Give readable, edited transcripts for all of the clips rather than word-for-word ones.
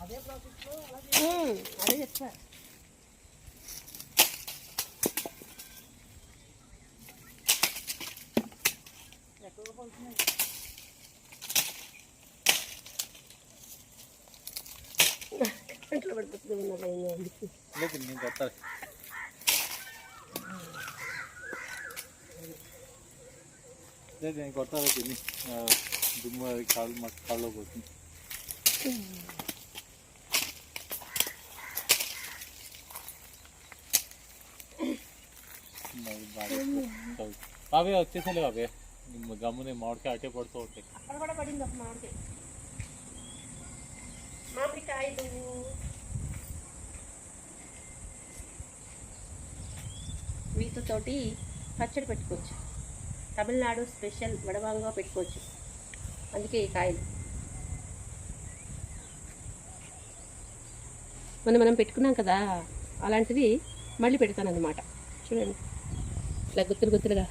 అదే చెప్తా. ఎక్కువగా పడుతున్నాయి. ఇంట్లో పడిపోతుంది. నేను కొత్త నేను కొడతాను తిని దుమ్ము కాళ్ళు కాళ్ళలో పోతుంది. బాబే వచ్చేసలే బాబే గమ్మునే మామిడికాయ అటే పడుతూ ఉంటాయి. అక్కడ కూడా పడింది ఒక మామిడికాయ. మామిడికాయలు వీటితోటి పచ్చడి పెట్టుకోవచ్చు. తమిళనాడు స్పెషల్ వడవాంగా పెట్టుకోవచ్చు. అందుకే ఈ కాయలు మనం పెట్టుకున్నాం కదా, అలాంటివి మళ్ళీ పెడతాను అన్నమాట. చూడండి ఇట్లా గుత్తులుగా.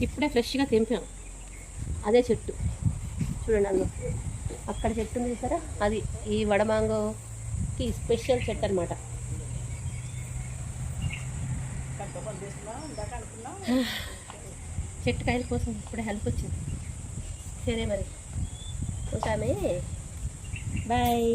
ఇప్పుడే ఫ్రెష్గా తెంపాం. అదే చెట్టు చూడండి, అందులో అక్కడ చెట్టు ఉంది చూసారా, అది ఈ వడమాంగోకి స్పెషల్ చెట్టు అనమాట. చెట్టు కాయల కోసం ఇప్పుడే హెల్ప్ వచ్చింది. సరే మరి ఉంటామే, బాయ్.